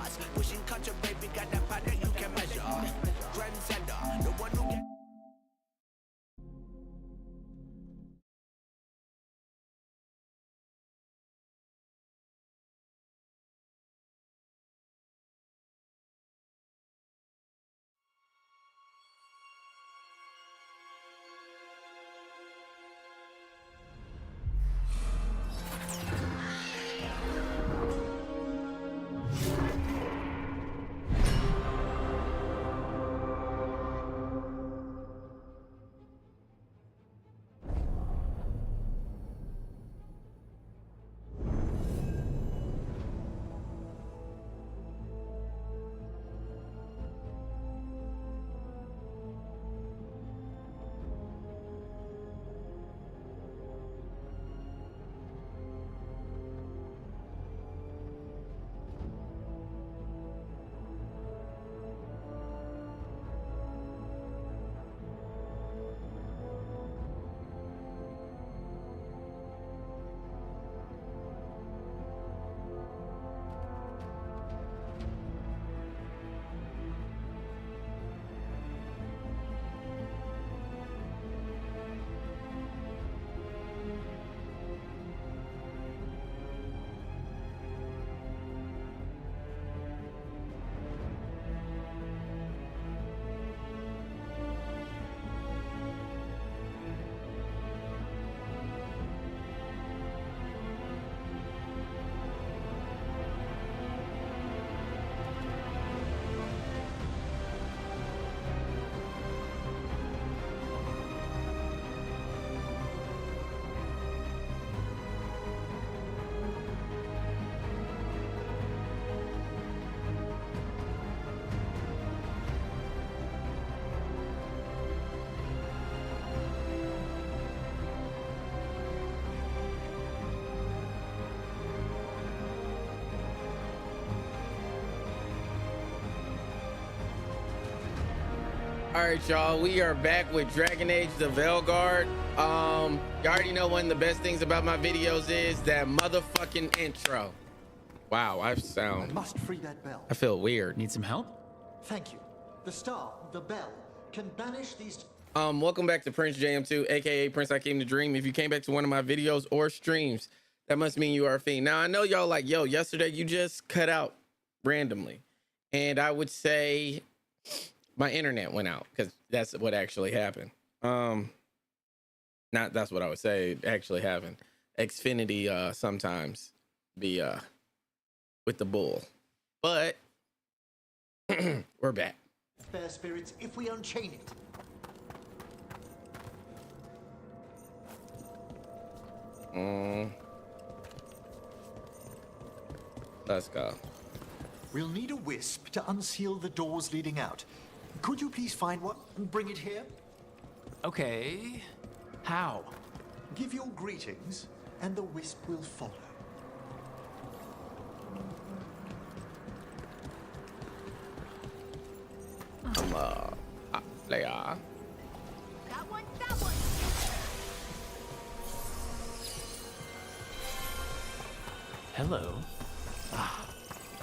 boss. Pushing culture, baby, got that power that you can measure. Trendsetter, the one who get. All right, y'all, we are back with Dragon Age the Veilguard. You already know one of the best things about my videos is that motherfucking intro. Wow, I must free that bell. I feel weird. Need some help? Thank you. The star, the bell, can banish these. Welcome back to PrinceJM2, aka Prince I Came to Dream. If you came back to one of my videos or streams, that must mean you are a fiend. Now I know y'all like, yo, yesterday you just cut out randomly, and I would say my internet went out, because that's what actually happened. Not that's what I would say, it actually happened. Xfinity sometimes be with the bull, but we're back. Fair spirits, if we unchain it. Let's go. We'll need a wisp to unseal the doors leading out. Could you please find one and bring it here? Okay. How? Give your greetings, and the wisp will follow. Player. That one, that one. Hello.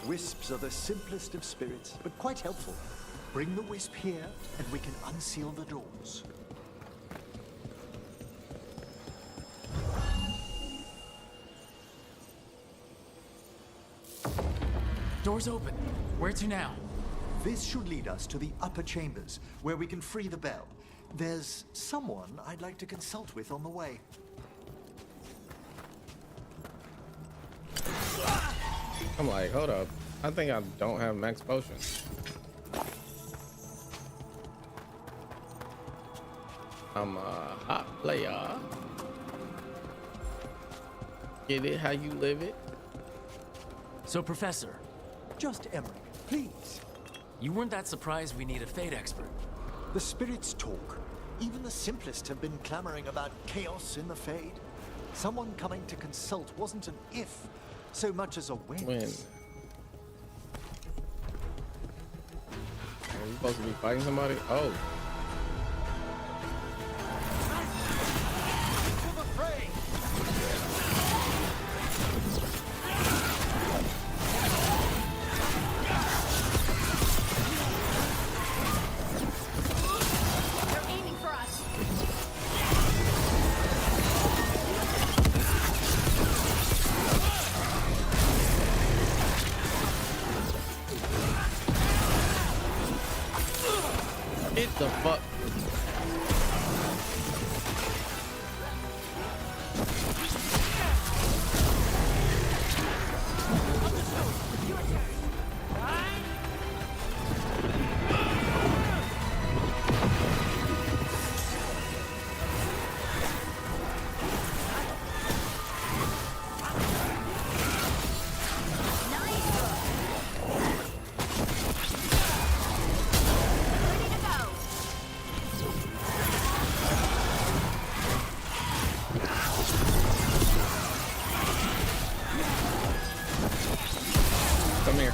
Wisps are the simplest of spirits, but quite helpful. Bring the wisp here, and we can unseal the doors. Door's open. Where to now? This should lead us to the upper chambers, where we can free the bell. There's someone I'd like to consult with on the way. I'm like, hold up. I think I don't have max potions. I'm a hot player. Get it how you live it. So, Professor, Just Emmerich, please. you weren't that surprised we need a fate expert. The spirits talk. Even the simplest have been clamoring about chaos in the Fade. Someone coming to consult wasn't an if, so much as a when. When? Are you supposed to be fighting somebody? Oh. Get the fuck. Come here.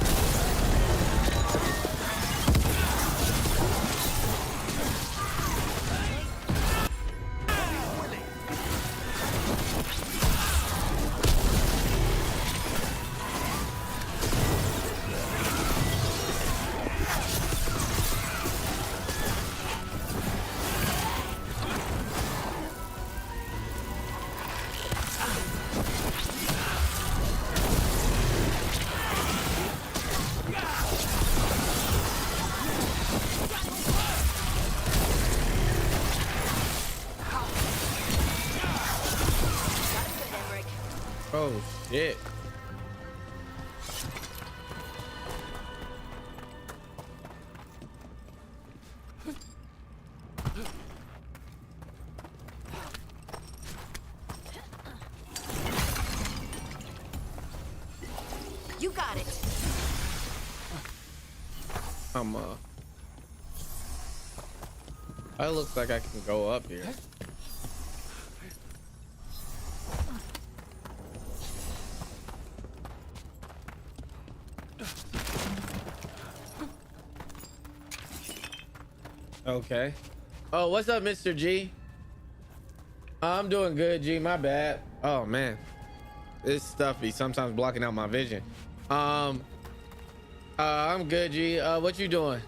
Oh shit. You got it. It looks like I can go up here. Okay. Oh, what's up, Mr. G? I'm doing good, G. My bad. Oh man, this stuff be sometimes blocking out my vision. I'm good, G. What you doing?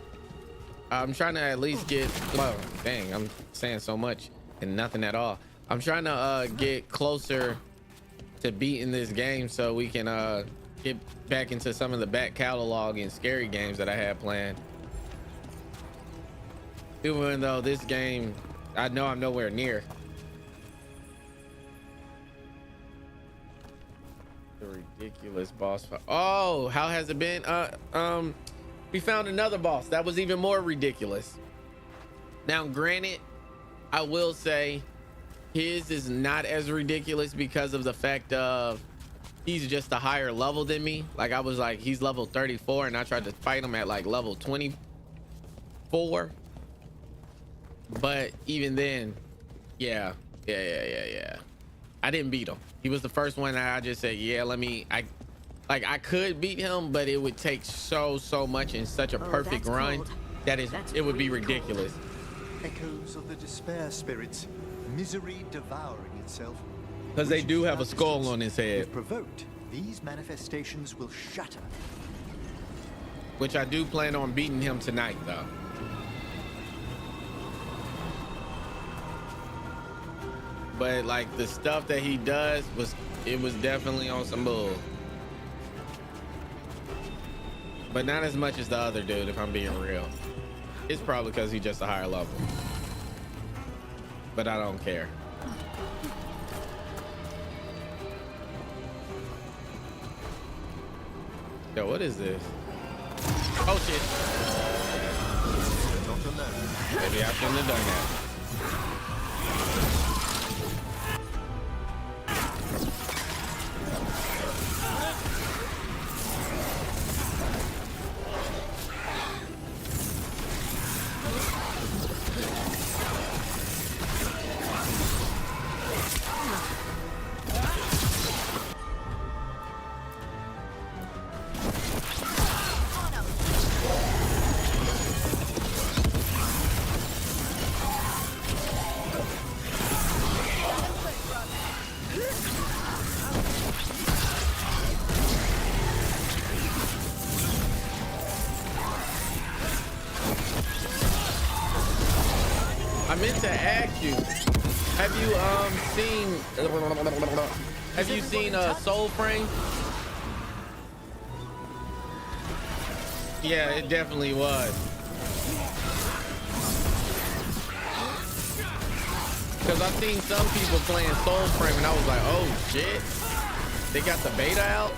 I'm trying to at least get. Well, dang, I'm saying so much and nothing at all. I'm trying to get closer to beating this game so we can get back into some of the back catalog and scary games that I had planned. Even though this game, I know I'm nowhere near. The ridiculous boss fight. Oh, how has it been? We found another boss that was even more ridiculous. Now, granted, I will say his is not as ridiculous because of the fact of he's just a higher level than me. Like I was like, he's level 34 and I tried to fight him at like level 24. But even then, yeah. I didn't beat him. He was the first one that I just said, yeah, I could beat him, but it would take so much in such a perfect run that it would be ridiculous. Echoes of the despair spirits, misery devouring itself. Because they do have a skull on his head. If provoked, these manifestations will shatter. Which I do plan on beating him tonight, though. But like the stuff that he does was definitely on some bull. But not as much as the other dude, if I'm being real. It's probably because he's just a higher level. But I don't care. Yo, what is this? Oh shit. Not alone. Maybe I shouldn't have done that. I meant to ask you, have you seen Soul Frame? Yeah, it definitely was. Because I've seen some people playing Soulframe and I was like, oh shit, they got the beta out.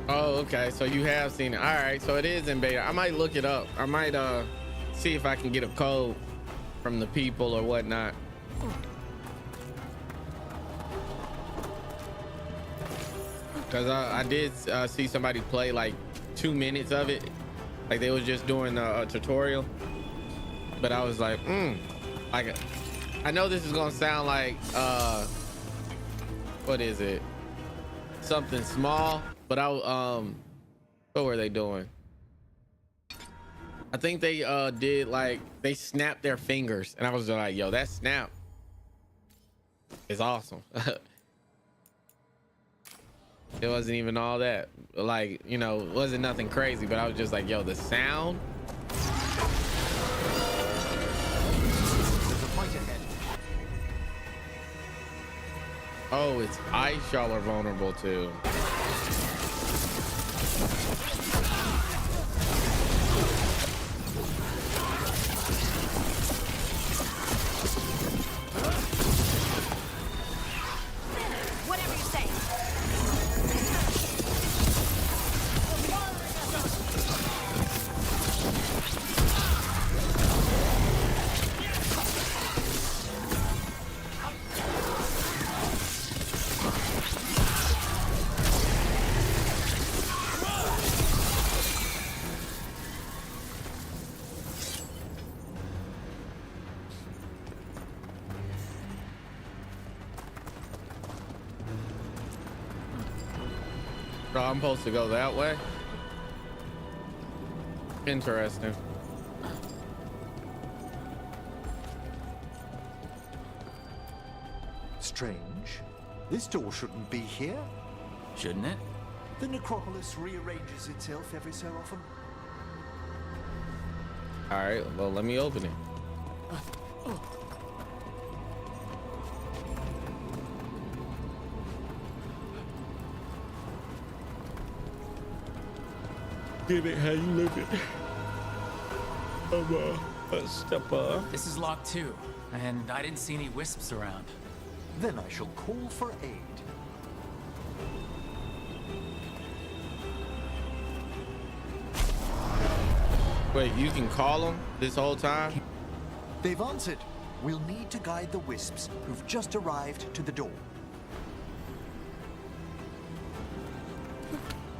Oh, okay. So you have seen it. All right. So it is in beta. I might look it up. I might see if I can get a code from the people or whatnot. Because I did see somebody play like 2 minutes of it. Like they was just doing a tutorial. But I was like, like, I know this is going to sound like, what is it? Something small. But what were they doing? I think they did like they snapped their fingers, and I was like, yo, that snap is awesome. It wasn't even all that, like, you know, it wasn't nothing crazy, but I was just like, yo, the sound. There's a fight ahead. Oh, it's ice y'all are vulnerable to. Whatever you say. So I'm supposed to go that way? Interesting. Strange. This door shouldn't be here. Shouldn't it? The necropolis rearranges itself every so often. All right, well, let me open it. Get it how you live it. Step up. This is locked too, and I didn't see any wisps around. Then I shall call for aid. Wait, you can call them this whole time? They've answered. We'll need to guide the wisps who've just arrived to the door.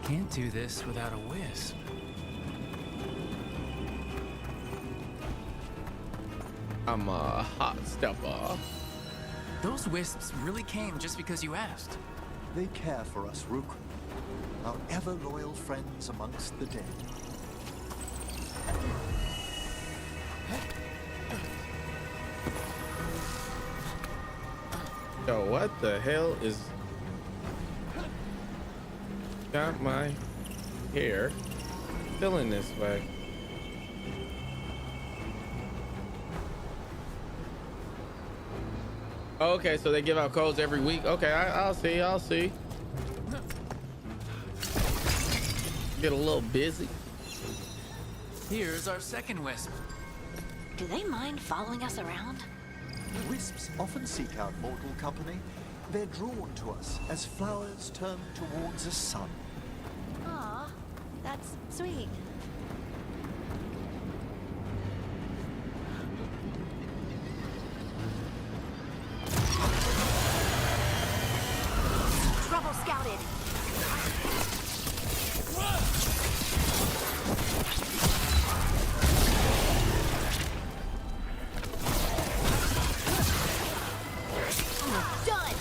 Can't do this without a wisp. I'm a hot stepper. Those wisps really came just because you asked. They care for us, Rook. Our ever-loyal friends amongst the dead. Yo, what the hell is... Got my hair feeling this way. Okay, so they give out codes every week. Okay, I'll see. Get a little busy. Here's our second wisp. Do they mind following us around? Wisps often seek out mortal company. They're drawn to us as flowers turn towards a sun. Aw, that's sweet. Trouble scouted. Done.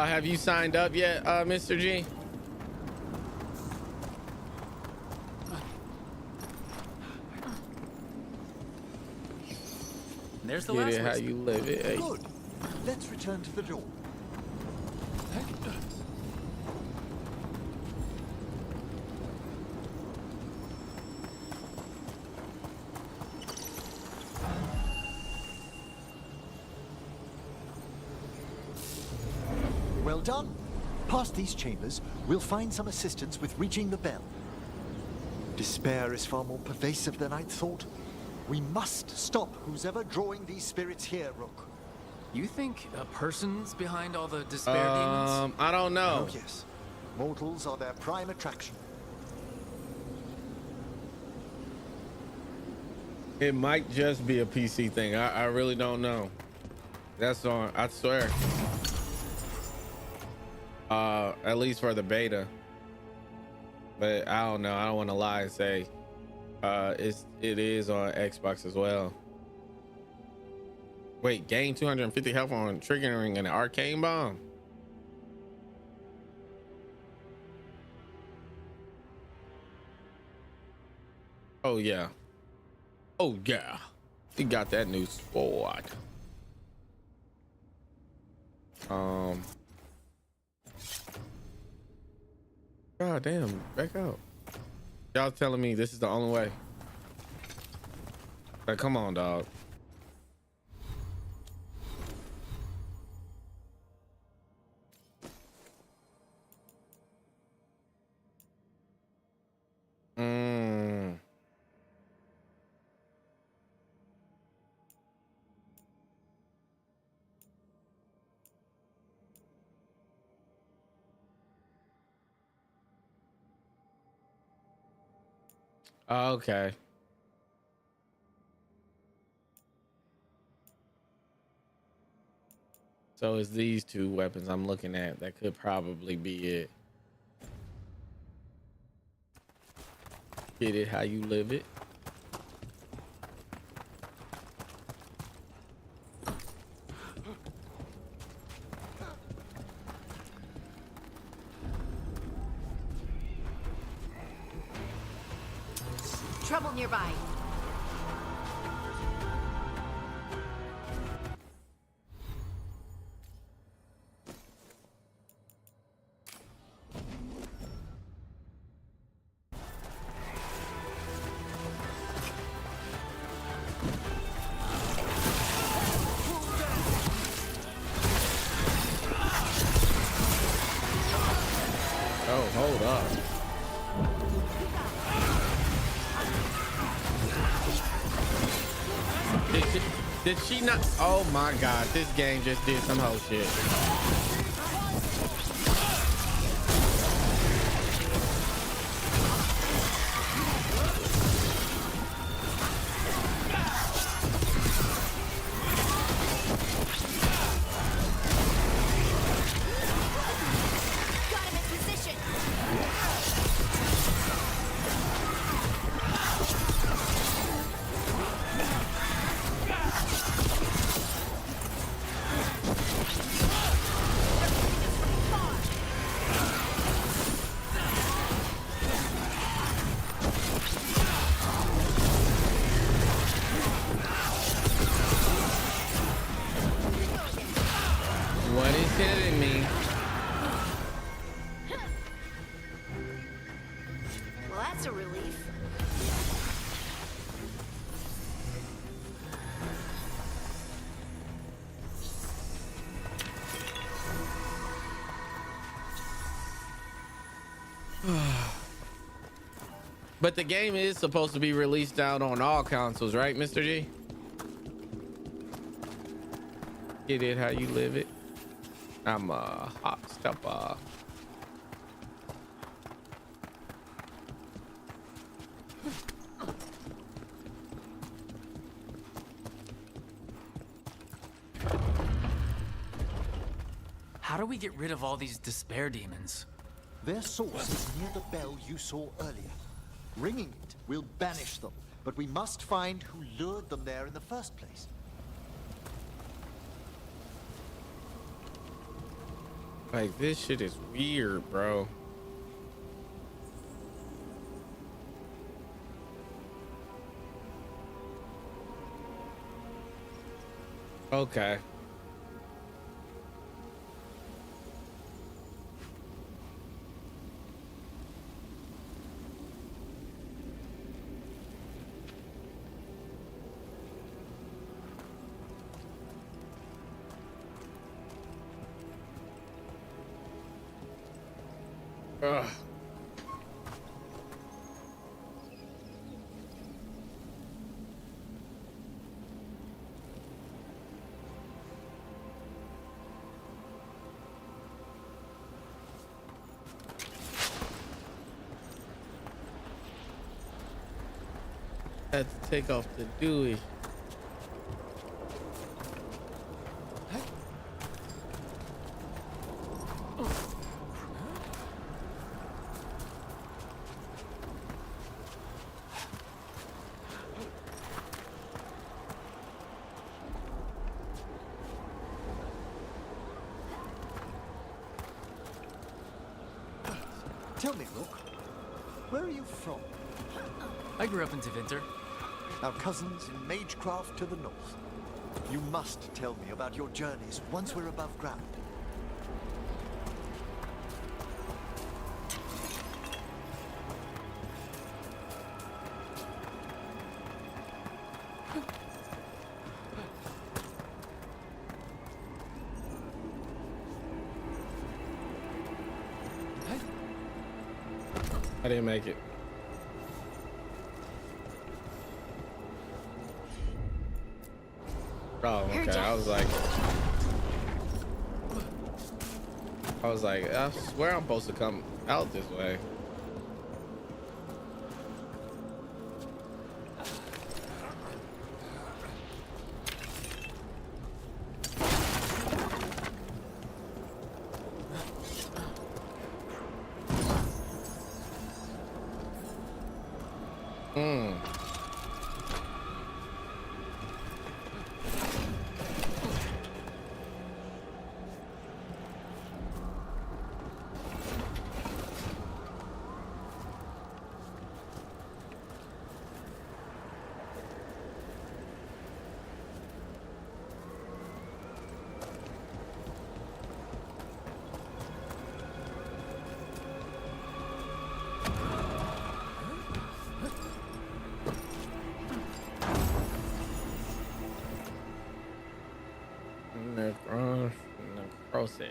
Have you signed up yet, Mr. G? There's the Get last it how wisp. you live it. Hey. Good. Let's return to the door. Well done. Past these chambers, we'll find some assistance with reaching the bell. Despair is far more pervasive than I'd thought. We must stop who's ever drawing these spirits here, Rook. You think a person's behind all the despair demons? I don't know. Oh, yes. Mortals are their prime attraction. It might just be a PC thing. I really don't know. That's on, I swear. At least for the beta. But I don't know. I don't want to lie and say it is on Xbox as well. Wait, gain 250 health on triggering an arcane bomb. Oh yeah. Oh yeah. We got that new sword. God damn, back up. Y'all telling me this is the only way? Like, come on, dog. Okay. So it's these two weapons I'm looking at. That could probably be it. Get it how you live it. Trouble nearby. Oh, hold up. Did she not? Oh my God, this game just did some whole shit. Got him in position. What is hitting me? Well, that's a relief. But the game is supposed to be released out on all consoles, right, Mr. G? Get it how you live it. I'm a hot stepper. How do we get rid of all these despair demons? Their source is near the bell you saw earlier. Ringing it will banish them, but we must find who lured them there in the first place. Like, this shit is weird, bro. Okay. Ugh. Had to take off the Dewey. Tell me, Rook, where are you from? I grew up in Tevinter. Our cousins in Magecraft to the north. You must tell me about your journeys once we're above ground. I didn't make it. Oh, okay. I was like, I swear I'm supposed to come out this way. Necrosis.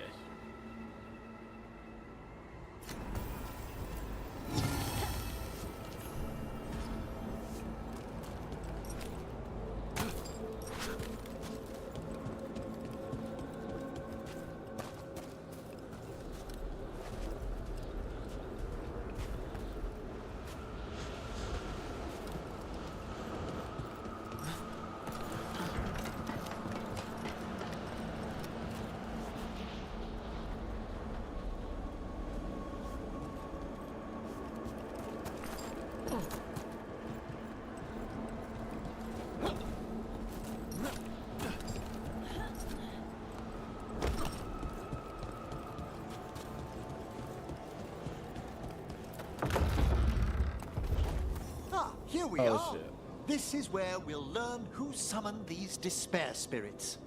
Here we Oh, are. shit. This is where we'll learn who summoned these despair spirits.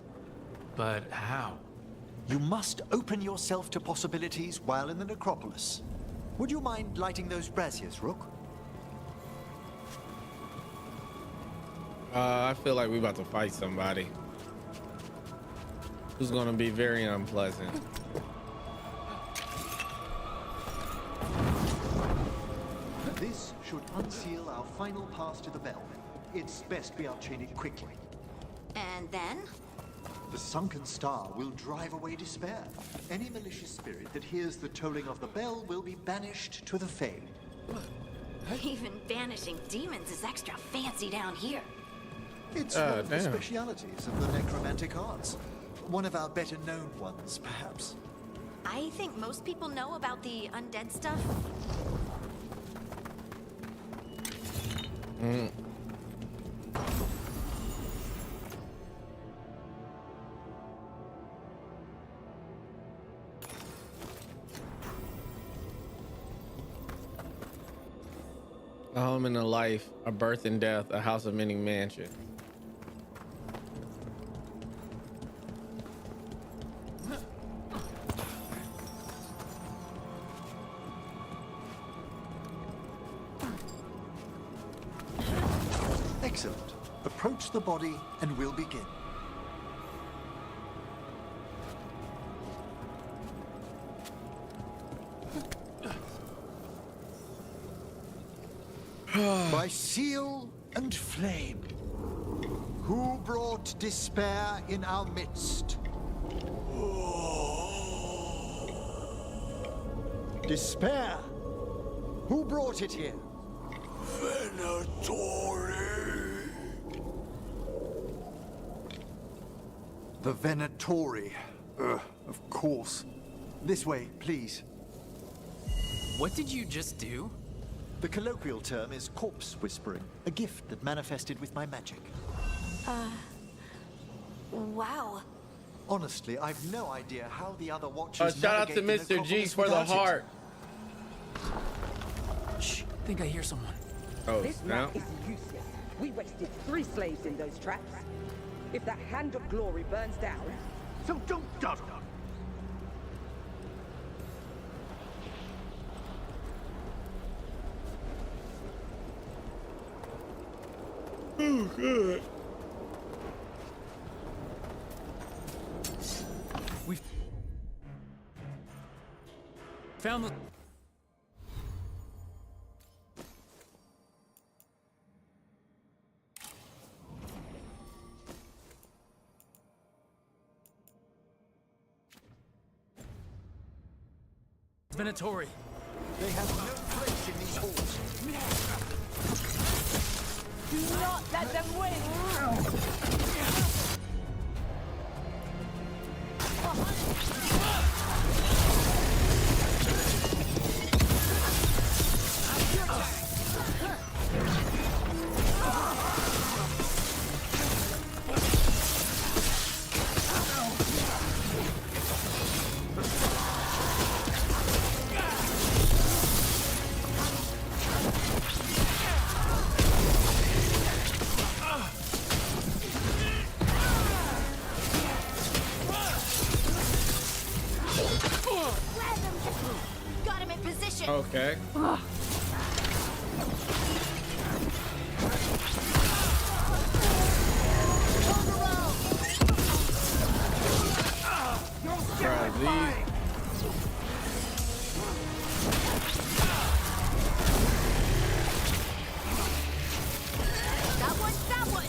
But how? You must open yourself to possibilities while in the necropolis. Would you mind lighting those braziers, Rook? I feel like we're about to fight somebody who's gonna be very unpleasant. This should unseal our final pass to the bell. It's best we unchain it quickly. And then? The sunken star will drive away despair. Any malicious spirit that hears the tolling of the bell will be banished to the Fade. Even banishing demons is extra fancy down here. It's one of the damn. specialities of the necromantic arts. One of our better known ones, perhaps. I think most people know about the undead stuff. A home and a life, a birth and death, a house of many mansions. Excellent. Approach the body and we'll begin. By seal and flame, who brought despair in our midst? Despair? Who brought it here? The Venatori. Of course. This way, please. What did you just do? The colloquial term is corpse whispering, a gift that manifested with my magic. Wow. Honestly, I've no idea how the other watchers Shout out to navigate the Mr. G necropolis for the without it. heart. Shh, I think I hear someone. Oh, This now. map is useless. We wasted 3 slaves in those traps. If that hand of glory burns down, So don't dawdle. We've found the... Venatori. They have no place in these halls. do not let them win! Got him in position. Okay. Bro, these- That one, that one.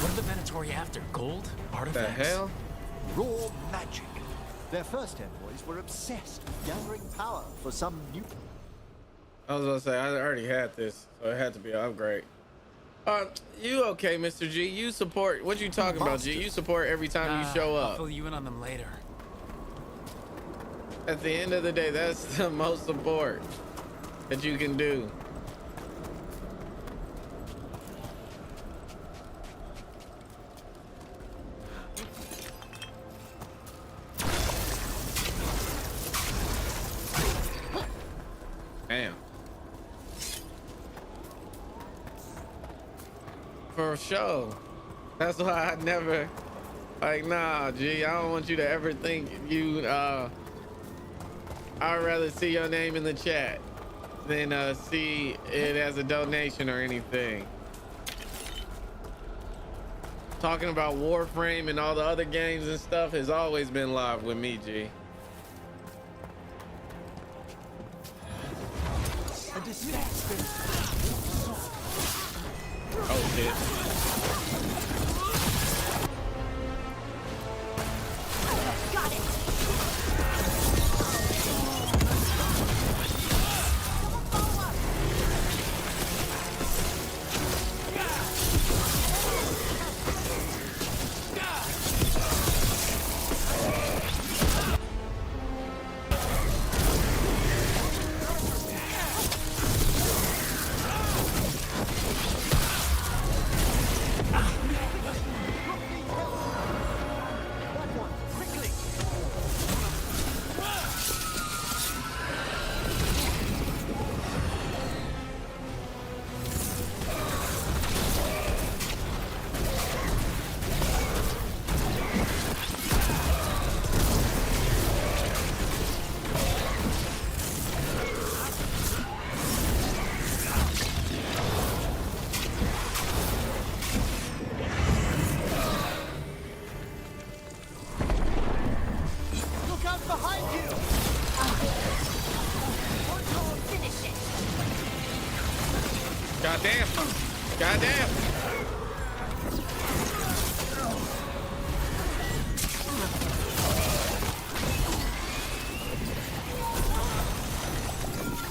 What are the Venatori after? Gold? the Artifacts? hell? Raw magic. Their first envoys were obsessed with gathering power for some new... I was gonna say I already had this, so it had to be an upgrade. You okay, Mr. G? You support what you talking about, G? You support every time you show I'll up. fill you in on them later. At the end of the day, that's the most support that you can do. Damn. For sure. That's why I never, like, nah, G, I don't want you to ever think you, I'd rather see your name in the chat. than see it as a donation or anything. Talking about Warframe and all the other games and stuff has always been live with me, G. Oh shit. Got it. Goddamn. Goddamn.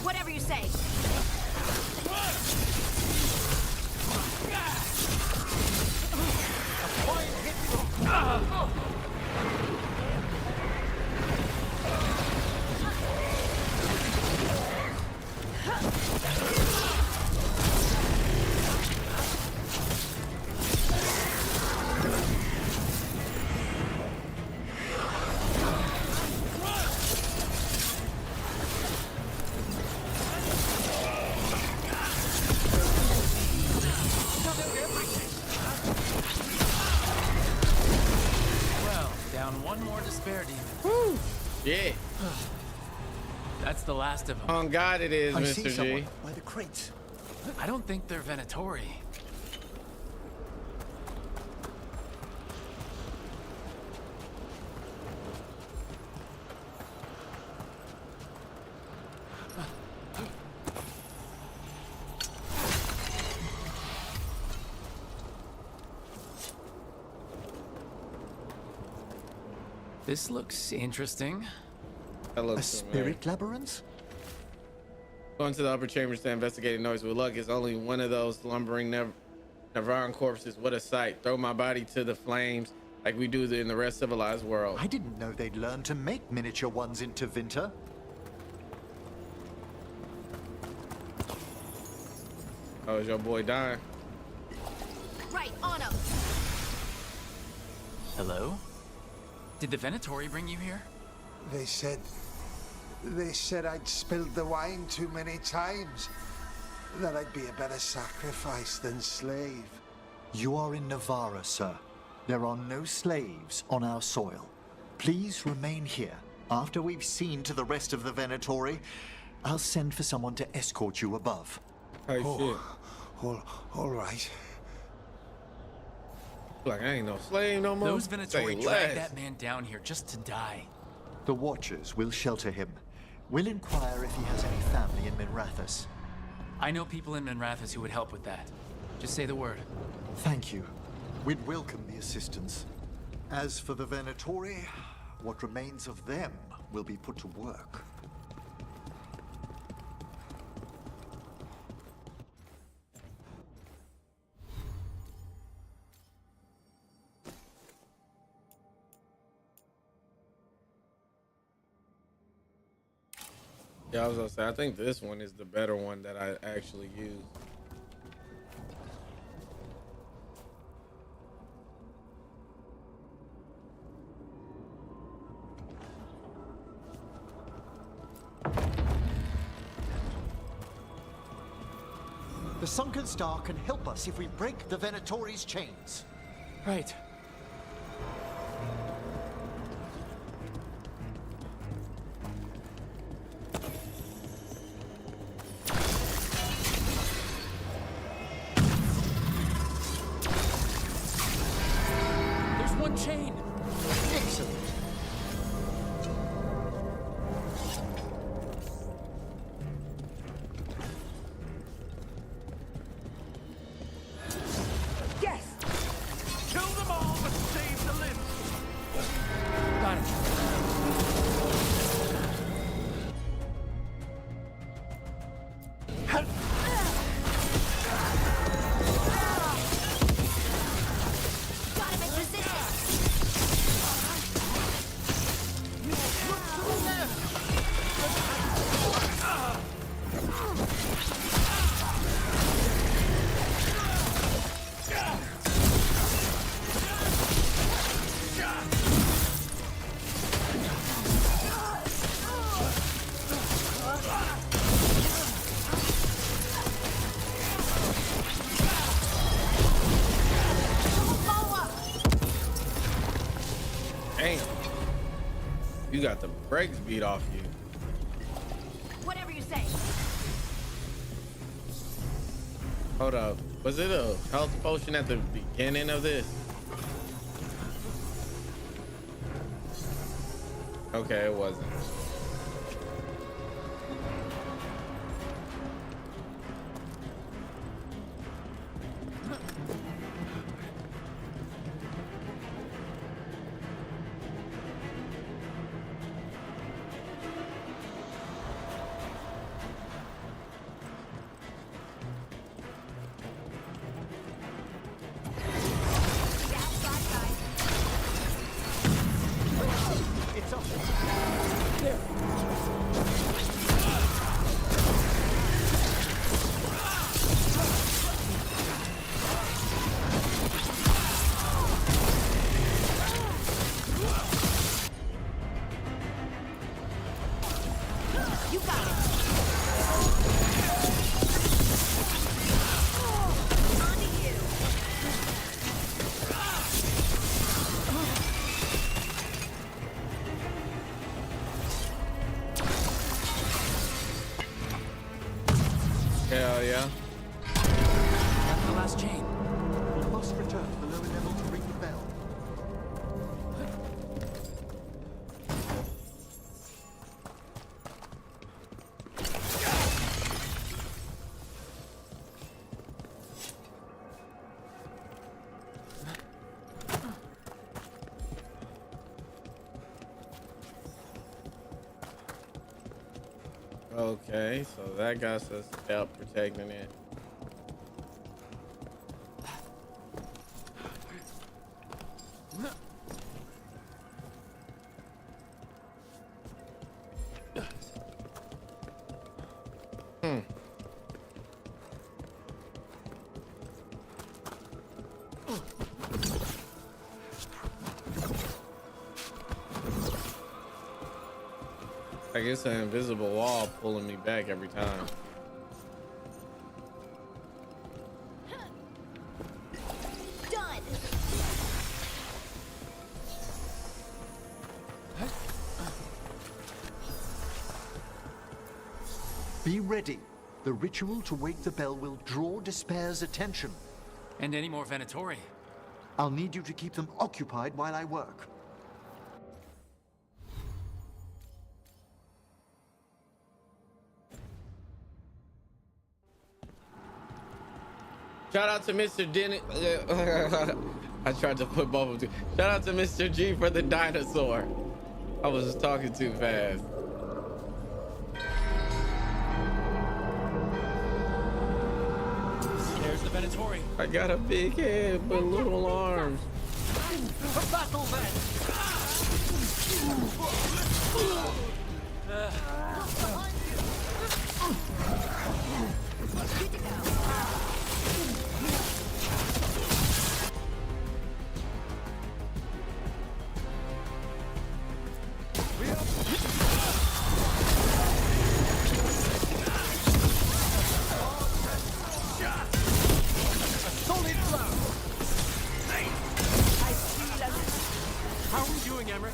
Whatever you say. Well, down one more despair demon. Yeah. That's the last of them. On God it is, I see Mr. someone G. by the crates. I don't think they're Venatori. This looks interesting. That A looks familiar. spirit labyrinth? Going to the upper chambers to investigate noise with luck is only one of those lumbering Navarran corpses. What a sight. Throw my body to the flames like we do in the rest civilized world. I didn't know they'd learn to make miniature ones into Winter. Oh, is your boy dying? Right, on him. Hello? Did the Venatori bring you here? They said I'd spilled the wine too many times. That I'd be a better sacrifice than slave. You are in Navarra, sir. There are no slaves on our soil. Please remain here. After we've seen to the rest of the Venatori, I'll send for someone to escort you above. Hey, shit. All right. Like, I ain't no slave no more. Those Say Venatori less. dragged that man down here just to die. The Watchers will shelter him. We'll inquire if he has any family in Minrathous. I know people in Minrathous who would help with that. Just say the word. Thank you. We'd welcome the assistance. As for the Venatori, what remains of them will be put to work. Yeah, I was gonna say, I think this one is the better one that I actually use. The Sunken Star can help us if we break the Venatori's chains. Right. You got the brakes beat off you. Whatever you say. Hold up. Was it a health potion at the beginning of this? Okay, it wasn't. It's up. You got it. On to you. Hell yeah. That's the last chain. We must return to the lower level to ring the bell. Okay, so that got us step protecting it. I guess an invisible wall pulling me back every time. Done. Be ready. The ritual to wake the bell will draw Despair's attention. And any more Venatori. I'll need you to keep them occupied while I work. Shout out to Mr. Dennis. I tried to put both of them. Shout out to Mr. G for the dinosaur. I was just talking too fast. There's the Venatori. I got a big head but little arms. Battle then! Good to go. How are we doing, Emmerich?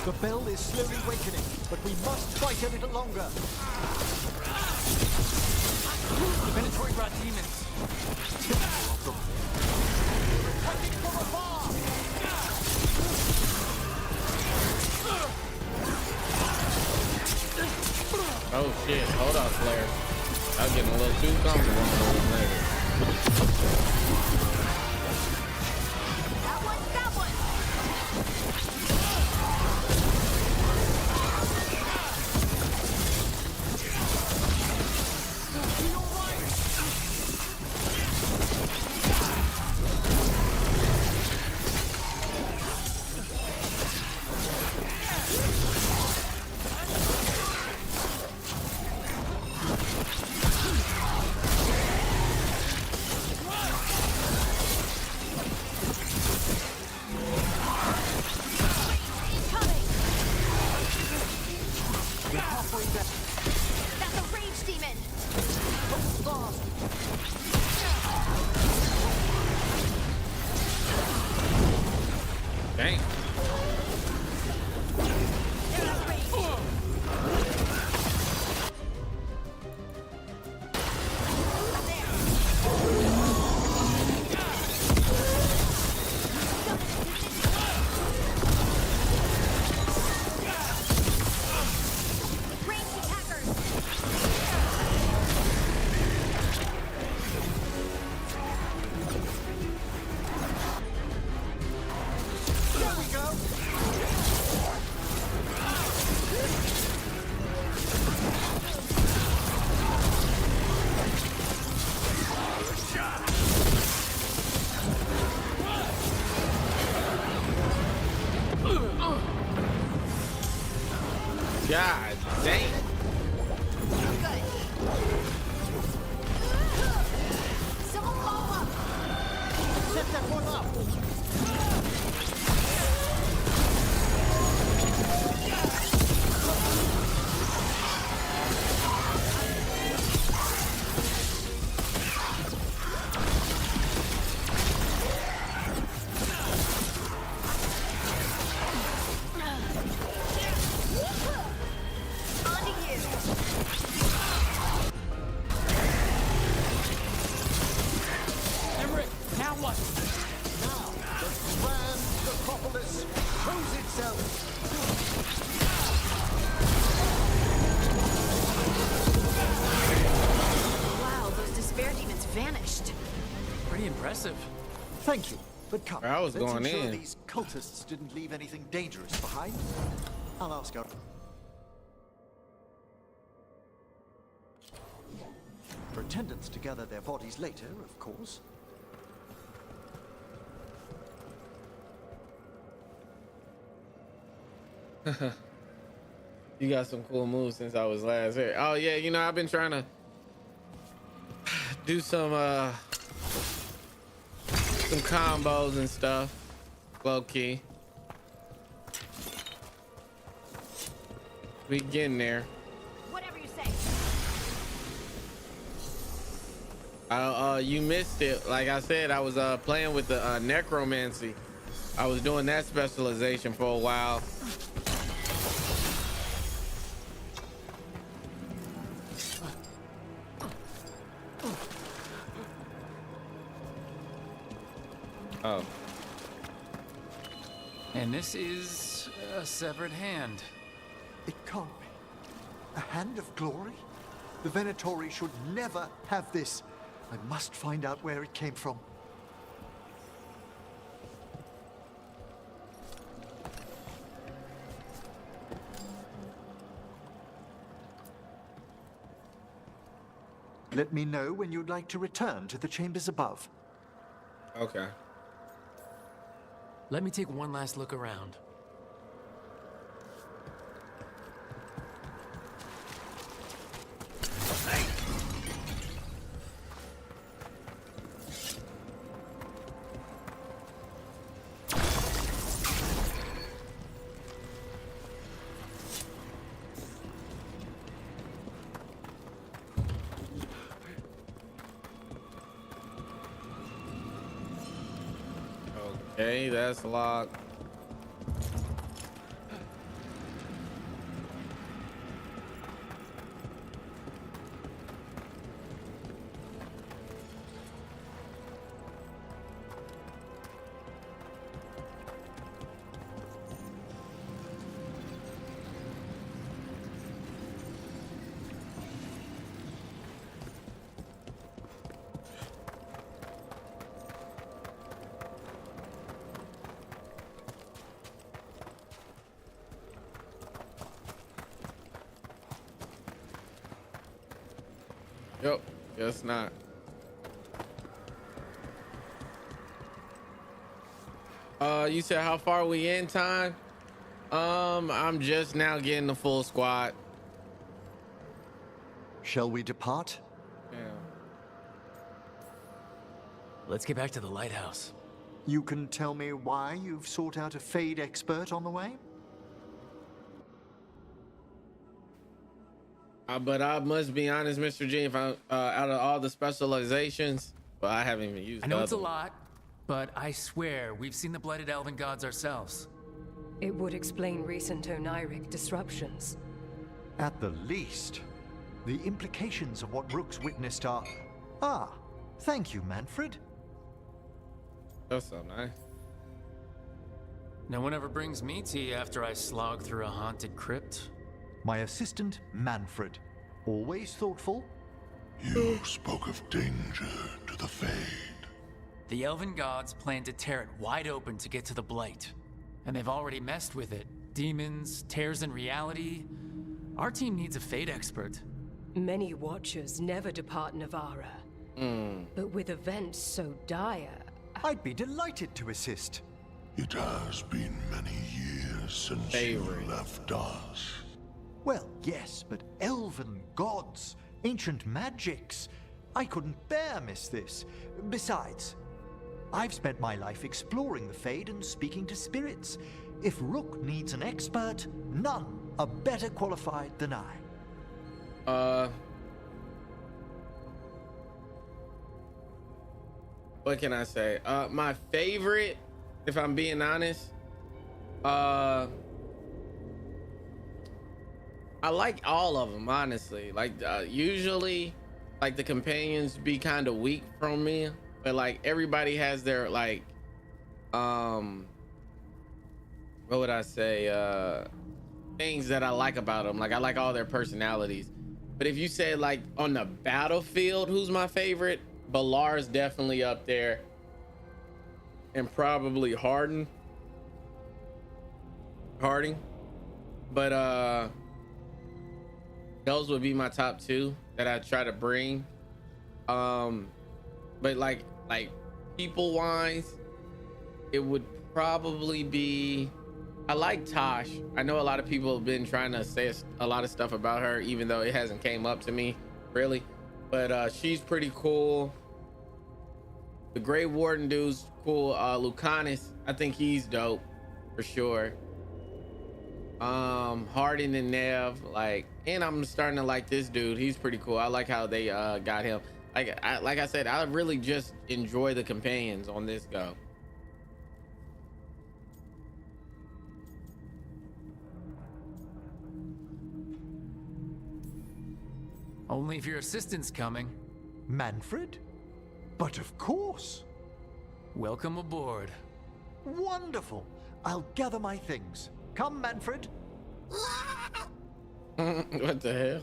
The bell is slowly wakening, but we must fight a little longer. The Venatori brought demons. Oh shit, hold on, Slayer. I'm getting a little too comfortable on those layers. That one, that one. That's a rage demon. Dang. God damn. Someone call up. Set that one up! On to you. Emmerich, now what? Now, the grand necropolis shows itself! Wow, those despair demons vanished. Pretty impressive. Thank you, but come, I was let's going ensure in. these cultists didn't leave anything dangerous behind. I'll ask our... for attendants to gather their bodies later, of course. You got some cool moves since I was last here. Oh yeah, you know, I've been trying to do some combos and stuff. Low key. We getting there. Whatever you say. You missed it. Like I said, I was playing with the necromancy. I was doing that specialization for a while. Oh. And this is a severed hand. It can't be. A hand of glory? The Venatori should never have this. I must find out where it came from. Let me know when you'd like to return to the chambers above. Okay. Let me take one last look around. Okay, that's locked. Yep, guess not. You said how far we in time? I'm just now getting the full squad. Shall we depart? Yeah. Let's get back to the lighthouse. You can tell me why you've sought out a Fade expert on the way? But I must be honest, Mr. G, if I out of all the specializations, well, I haven't even used I know the it's a other one. lot, but I swear we've seen the blighted elven gods ourselves. It would explain recent Oniric disruptions. At the least, the implications of what Rook's witnessed are... Ah, thank you, Manfred. That's so nice. No one ever brings me tea after I slog through a haunted crypt. My assistant, Manfred. Always thoughtful. You spoke of danger to the Fade. The elven gods plan to tear it wide open to get to the blight. And they've already messed with it. Demons, tears in reality. Our team needs a Fade expert. Many watchers never depart Navara. But with events so dire, I'd be delighted to assist. It has been many years since Favorite. you left us. Well, yes, but elven gods, ancient magics. I couldn't bear miss this. Besides, I've spent my life exploring the Fade and speaking to spirits. If Rook needs an expert, none are better qualified than I. What can I say? My favorite, if I'm being honest, I like all of them, honestly. Like, usually, like, the companions be kind of weak from me, but like everybody has their like, what would I say? Things that I like about them. Like, I like all their personalities. But if you say like on the battlefield, who's my favorite? Balar's definitely up there, and probably Harding. But those would be my top two that I try to bring. But like people wise, it would probably be, I like Tosh. I know a lot of people have been trying to say a lot of stuff about her, even though it hasn't came up to me really, but she's pretty cool. The Grey Warden dude's cool. Lucanus, I think he's dope for sure. Hardin and Nev, like, and I'm starting to like this dude. He's pretty cool. I like how they got him. Like I said, I really just enjoy the companions on this go. Only if your assistant's coming. Manfred? But of course. Welcome aboard. Wonderful. I'll gather my things. Come, Manfred. What the hell?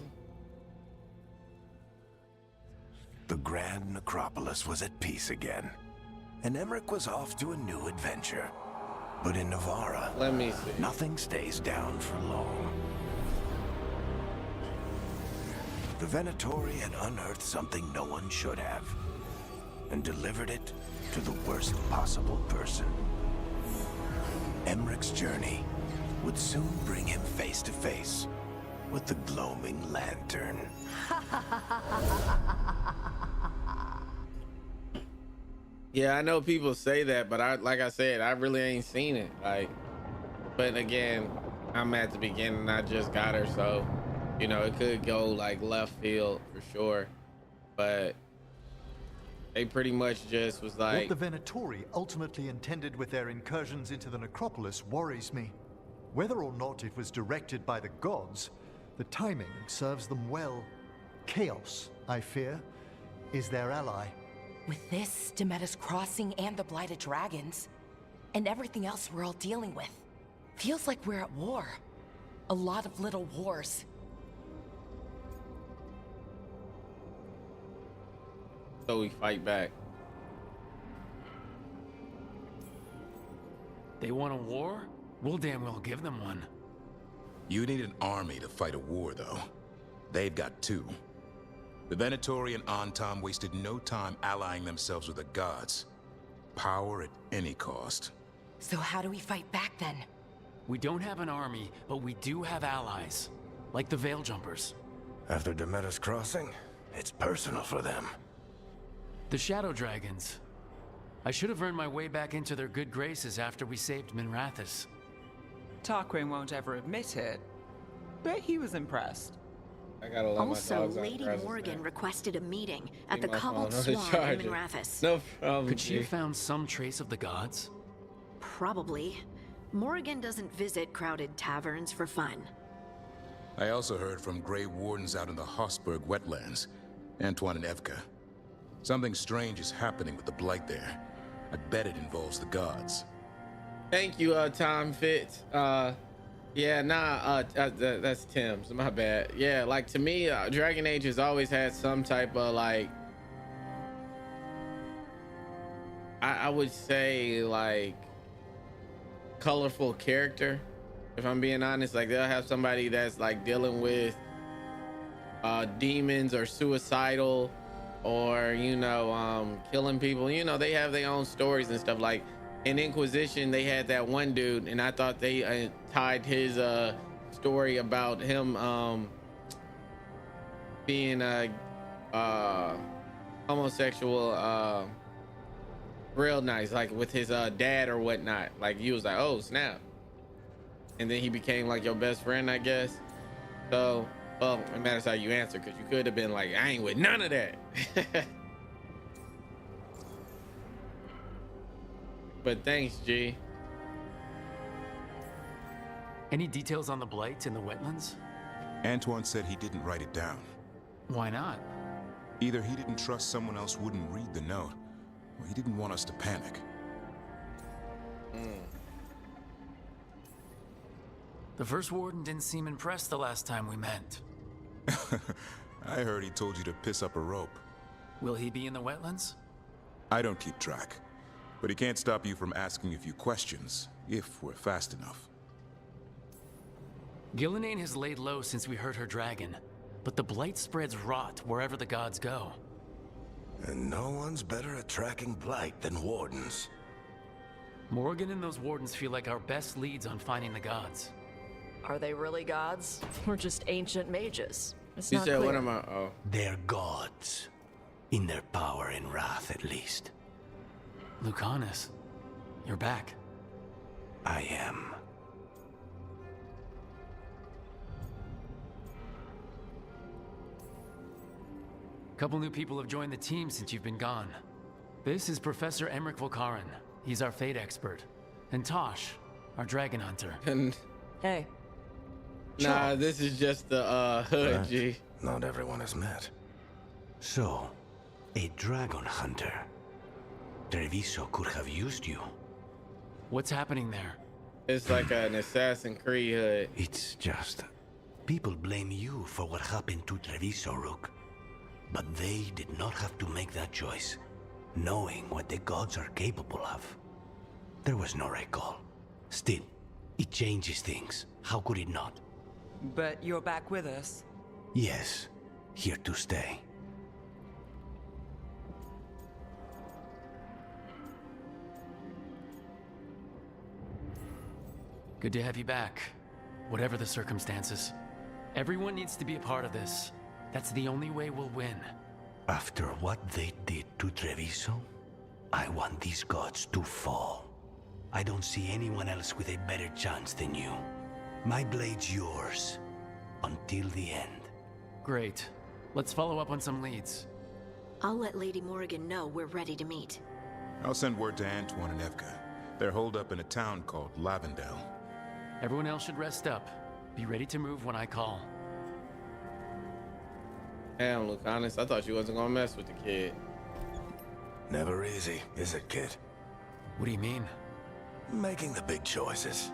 The Grand Necropolis was at peace again, and Emmerich was off to a new adventure. But in Navarra, let me see. Nothing stays down for long. The Venatori had unearthed something no one should have, and delivered it to the worst possible person. Emmerich's journey would soon bring him face to face with the gloaming lantern. Yeah, I know people say that, but like I said, I really ain't seen it. Like, but again, I'm at the beginning. I just got her, so you know it could go like left field for sure. But they pretty much just was like, what the Venatori ultimately intended with their incursions into the necropolis worries me. Whether or not it was directed by the gods, the timing serves them well. Chaos, I fear, is their ally. With this, Demeter's Crossing and the Blighted Dragons, and everything else we're all dealing with, feels like we're at war. A lot of little wars. so we fight back. They want a war? We'll damn well give them one. You need an army to fight a war, though. They've got two. The Venatori and Antam wasted no time allying themselves with the gods. Power at any cost. So how do we fight back then? We don't have an army, but we do have allies. Like the Veil Jumpers. After Demeter's Crossing, it's personal for them. The Shadow Dragons. I should have earned my way back into their good graces after we saved Minrathous. Tarquin won't ever admit it, but he was impressed. I gotta let Also, my dogs out Lady presence, Morgan man. requested a meeting at the Leave my Cobbled phone on the Swan in charger. Minrathous. No problem. Could she G. have found some trace of the gods? Probably. Morgan doesn't visit crowded taverns for fun. I also heard from Grey Wardens out in the Hossberg wetlands, Antoine and Evka. Something strange is happening with the Blight there. I bet it involves the gods. Thank you, Tom Fitz. Yeah, nah, that's Tim's. My bad. Yeah, like to me, Dragon Age has always had some type of like, I would say like colorful character. If I'm being honest, like they'll have somebody that's like dealing with demons or suicidal, or you know, killing people. You know, they have their own stories and stuff. Like in Inquisition, they had that one dude, and I thought they tied his story about him being homosexual real nice, like with his dad or whatnot. Like you was like, oh snap, and then he became like your best friend, I guess. So, well, it matters how you answer, because you could have been like, I ain't with none of that. But thanks, G. Any details on the blight in the wetlands? Antoine said he didn't write it down. Why not? Either he didn't trust someone else wouldn't read the note, or he didn't want us to panic. The first warden didn't seem impressed the last time we met. I heard he told you to piss up a rope. Will he be in the wetlands? I don't keep track, but he can't stop you from asking a few questions, if we're fast enough. Gillenane has laid low since we heard her dragon, but the blight spreads rot wherever the gods go. And no one's better at tracking blight than wardens. Morgan and those wardens feel like our best leads on finding the gods. Are they really gods? Or just ancient mages? It's You not said, clear. what am I? Oh. They're gods. In their power and wrath, at least. Lucanus, you're back. I am. Couple new people have joined the team since you've been gone. This is Professor Emmerich Volkaren. He's our fate expert. And Tosh, our dragon hunter. And Hey. nah, this is just the hood, Right. G. Not everyone has met. So, a dragon hunter. Treviso could have used you. What's happening there? It's like an Assassin's Creed hood. It's just... people blame you for what happened to Treviso, Rook. But they did not have to make that choice, knowing what the gods are capable of. There was no recall. Still, it changes things. How could it not? But you're back with us. Yes, here to stay. Good to have you back, whatever the circumstances. Everyone needs to be a part of this. That's the only way we'll win. After what they did to Treviso, I want these gods to fall. I don't see anyone else with a better chance than you. My blade's yours, until the end. Great. Let's follow up on some leads. I'll let Lady Morrigan know we're ready to meet. I'll send word to Antoine and Evka. They're holed up in a town called Lavendel. Everyone else should rest up. Be ready to move when I call. Damn, Lucanus, I thought you wasn't gonna mess with the kid. Never easy, is it, kid? What do you mean? Making the big choices,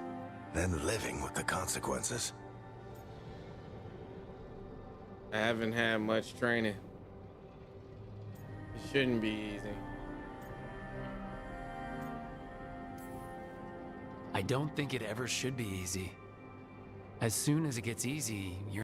then living with the consequences. I haven't had much training. It shouldn't be easy. I don't think it ever should be easy. As soon as it gets easy, you're